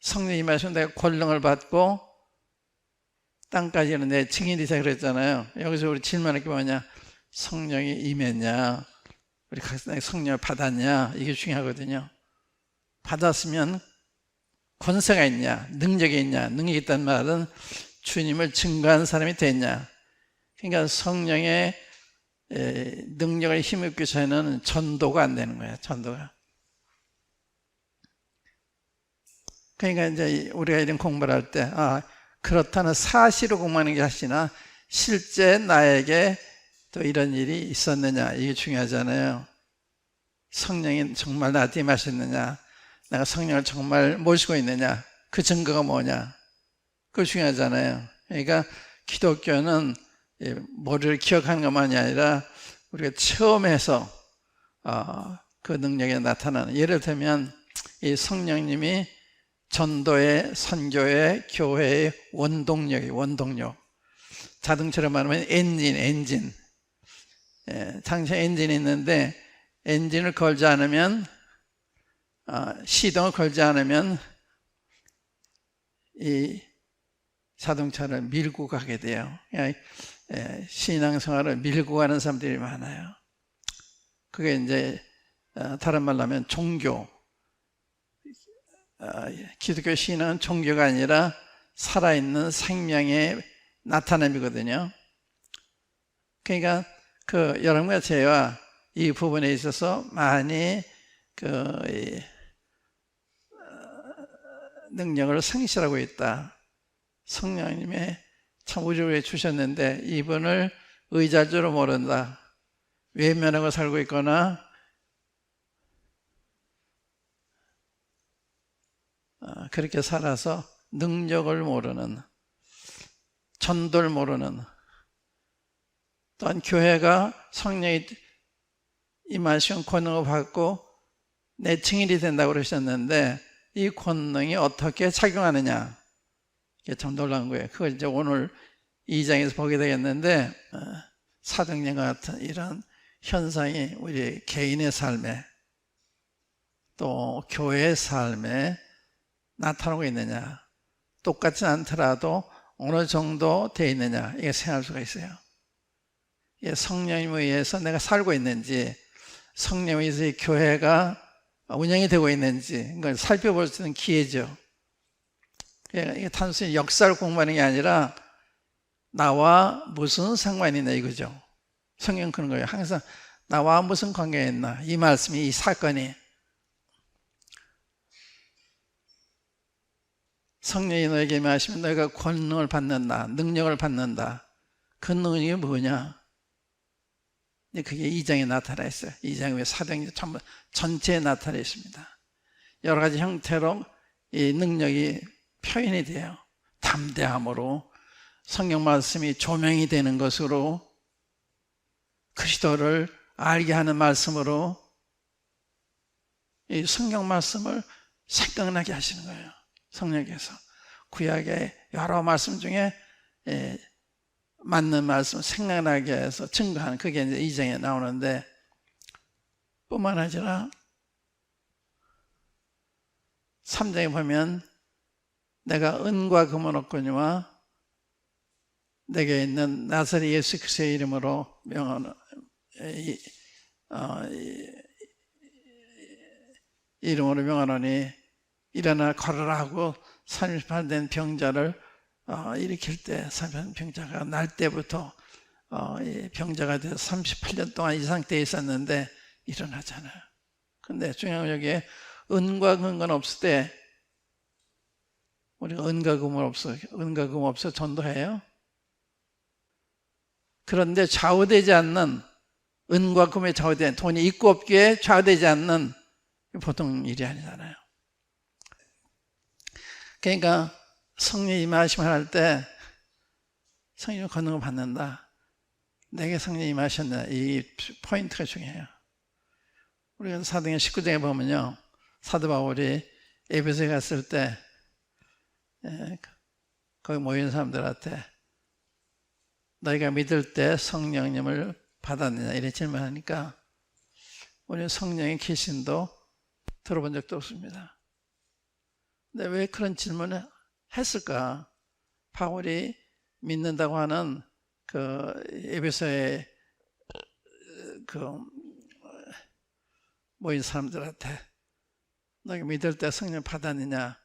성령이 임하시면 내가 권능을 받고 땅까지는 내 증인이 되자 그랬잖아요. 여기서 우리 질문할 게 뭐냐? 성령이 임했냐? 우리 각자 성령을 받았냐? 이게 중요하거든요. 받았으면 권세가 있냐? 능력이 있냐? 능력이 있다는 말은 주님을 증거한 사람이 됐냐? 그러니까 성령의 능력을 힘입기 전에는 전도가 안 되는 거예요. 전도가. 그러니까 이제 우리가 이런 공부를 할 때, 그렇다는 사실을 공부하는 게 하시나 실제 나에게 또 이런 일이 있었느냐, 이게 중요하잖아요. 성령이 정말 나한테 임하셨느냐, 내가 성령을 정말 모시고 있느냐, 그 증거가 뭐냐, 그거 중요하잖아요. 그러니까 기독교는 머리를 기억하는 것만이 아니라 우리가 체험해서 그 능력이 나타나는, 예를 들면 이 성령님이 전도의, 선교의, 교회의 원동력. 자동차로 말하면 엔진. 당시 엔진이 있는데 엔진을 걸지 않으면, 시동을 걸지 않으면 이 자동차를 밀고 가게 돼요. 신앙생활을 밀고 가는 사람들이 많아요. 그게 이제 다른 말로 하면 종교. 기독교 신앙은 종교가 아니라 살아있는 생명의 나타남이거든요. 그러니까 여러분과 저와 이 부분에 있어서 많이 능력을 상실하고 있다. 성령님의 참 우주에 주셨는데 이분을 의지할 줄을 모른다. 외면하고 살고 있거나 그렇게 살아서 능력을 모르는, 전도를 모르는, 또한 교회가 성령이 임하시면 권능을 받고 내 증인이 된다고 그러셨는데 이 권능이 어떻게 작용하느냐, 이게 참 놀라운 거예요. 그걸 이제 오늘 2장에서 보게 되겠는데, 사도행전과 같은 이런 현상이 우리 개인의 삶에 또 교회의 삶에 나타나고 있느냐, 똑같지 않더라도 어느 정도 돼 있느냐, 이게 생각할 수가 있어요. 성령님에 의해서 내가 살고 있는지, 성령에 의해서 이 교회가 운영이 되고 있는지 이걸 살펴볼 수 있는 기회죠. 이게 단순히 역사를 공부하는 게 아니라 나와 무슨 상관이 있나 이거죠. 성경 그런 거예요. 항상 나와 무슨 관계가 있나, 이 말씀이, 이 사건이. 성령이 너에게 임하시면 너희가 권능을 받는다, 능력을 받는다. 그 능력이 뭐냐? 그게 2장에 나타나 있어요. 2장에 사도행전 전체에 나타나 있습니다. 여러 가지 형태로 이 능력이 표현이 돼요. 담대함으로, 성경 말씀이 조명이 되는 것으로, 그리스도를 알게 하는 말씀으로, 이 성경 말씀을 생각나게 하시는 거예요. 성령께서 구약의 여러 말씀 중에 맞는 말씀 생각나게 해서 증거하는, 그게 이제 2장에 나오는데, 뿐만 아니라 3장에 보면 내가 은과 금은 없거니와 내게 있는 나사렛 예수 그리스도의 이름으로 명하노니 일어나 걸으라 하고 38년 된 병자를 일으킬 때, 38년 병자가 날 때부터 병자가 돼서 38년 동안 이 상태에 있었는데 일어나잖아요. 근데 중요한 건 여기에 은과 금은 없을 때, 우리가 은과 금 없어 전도해요. 그런데 좌우되지 않는, 은과 금에 좌우되는, 돈이 있고 없기에 좌우되지 않는 보통 일이 아니잖아요. 그러니까 성령이 임하심을 할 때 성령의 권능을 받는다. 내게 성령이 임하셨나, 이 포인트가 중요해요. 우리가 사도행전 19장에 보면요, 사도 바울이 에베소에 갔을 때 거기 모인 사람들한테 너희가 믿을 때 성령님을 받았느냐 이렇게 질문하니까 우리는 성령의 계신도 들어본 적도 없습니다. 근데 왜 그런 질문을 했을까? 바울이 믿는다고 하는 그 에베소의 그 모인 사람들한테 너희 믿을 때 성령 받았느냐?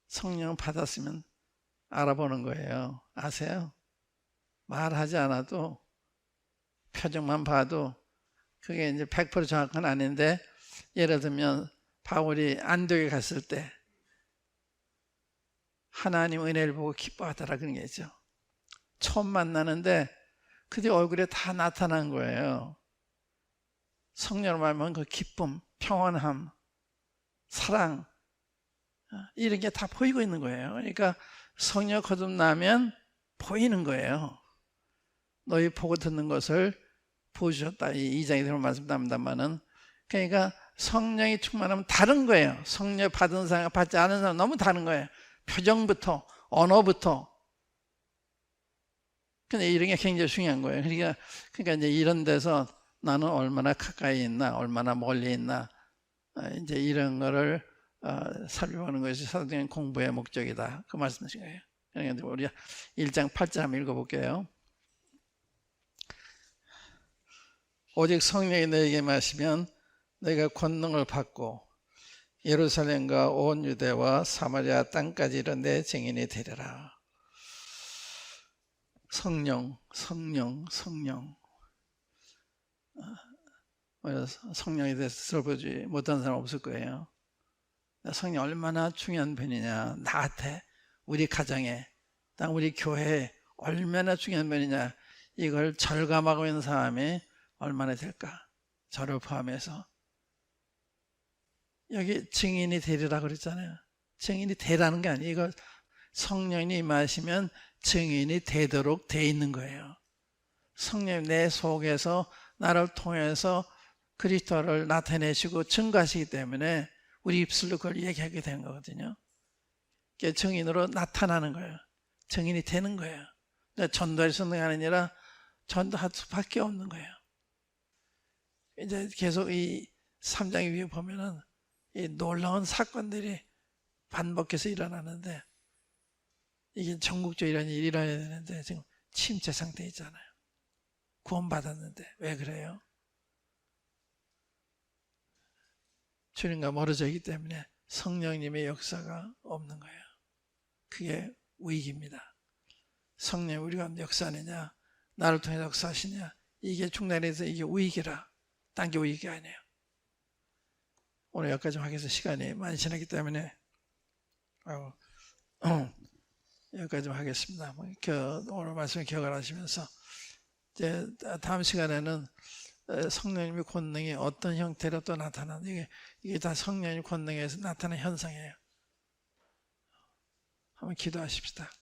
성령 받았으면 알아보는 거예요. 아세요? 말하지 않아도 표정만 봐도 그게 이제 100% 정확한 아닌데, 예를 들면 바울이 안디옥에 갔을 때 하나님 은혜를 보고 기뻐하더라 그런 게 있죠. 처음 만나는데 그들 얼굴에 다 나타난 거예요. 성령을 말하면 그 기쁨, 평안함, 사랑, 이런 게 다 보이고 있는 거예요. 그러니까 성령 거듭나면 보이는 거예요. 너희 보고 듣는 것을 보여주셨다. 이 2장에 들어온 말씀 답니다만은, 그러니까 성령이 충만하면 다른 거예요. 성령 받은 사람, 받지 않은 사람 너무 다른 거예요. 표정부터, 언어부터. 근데 이런 게 굉장히 중요한 거예요. 그러니까 이제 이런 데서 나는 얼마나 가까이 있나, 얼마나 멀리 있나, 이제 이런 거를 살펴보는 것이 사도행전 공부의 목적이다. 그 말씀이신 거예요. 그러니까 우리 1장 8절 한번 읽어볼게요. 오직 성령이 너에게 마시면 너희가 권능을 받고 예루살렘과 온 유대와 사마리아 땅까지 이른 내 증인이 되리라. 성령. 성령에 대해서 들어보지 못한 사람 없을 거예요. 성령 얼마나 중요한 분이냐, 나한테, 우리 가정에, 우리 교회에 얼마나 중요한 분이냐, 이걸 절감하고 있는 사람이 얼마나 될까? 저를 포함해서. 여기 증인이 되리라 그랬잖아요. 증인이 되라는 게 아니에요. 이거 성령이 임하시면 증인이 되도록 돼 있는 거예요. 성령이 내 속에서 나를 통해서 그리스도를 나타내시고 증거하시기 때문에 우리 입술로 그걸 얘기하게 되는 거거든요. 그게 증인으로 나타나는 거예요. 증인이 되는 거예요. 전도할 수 있는 게 아니라 전도할 수밖에 없는 거예요. 이제 계속 이 3장 위에 보면은 이 놀라운 사건들이 반복해서 일어나는데, 이게 전국적으로 이런 일이 일어나야 되는데 지금 침체 상태에 있잖아요. 구원받았는데 왜 그래요? 주님과 멀어져 있기 때문에 성령님의 역사가 없는 거예요. 그게 위기입니다. 성령 우리가 역사하느냐, 나를 통해 역사하시냐, 이게 중단해서 이게 위기라. 딴 게 위기가 아니에요. 오늘 여기까지 하겠습니다. 시간이 많이 지났기 때문에 여기까지 하겠습니다. 오늘 말씀 기억을 하시면서 이제 다음 시간에는 성령님의 권능이 어떤 형태로 또 나타나는, 이게 다 성령의 권능에서 나타나는 현상이에요. 한번 기도하십시다.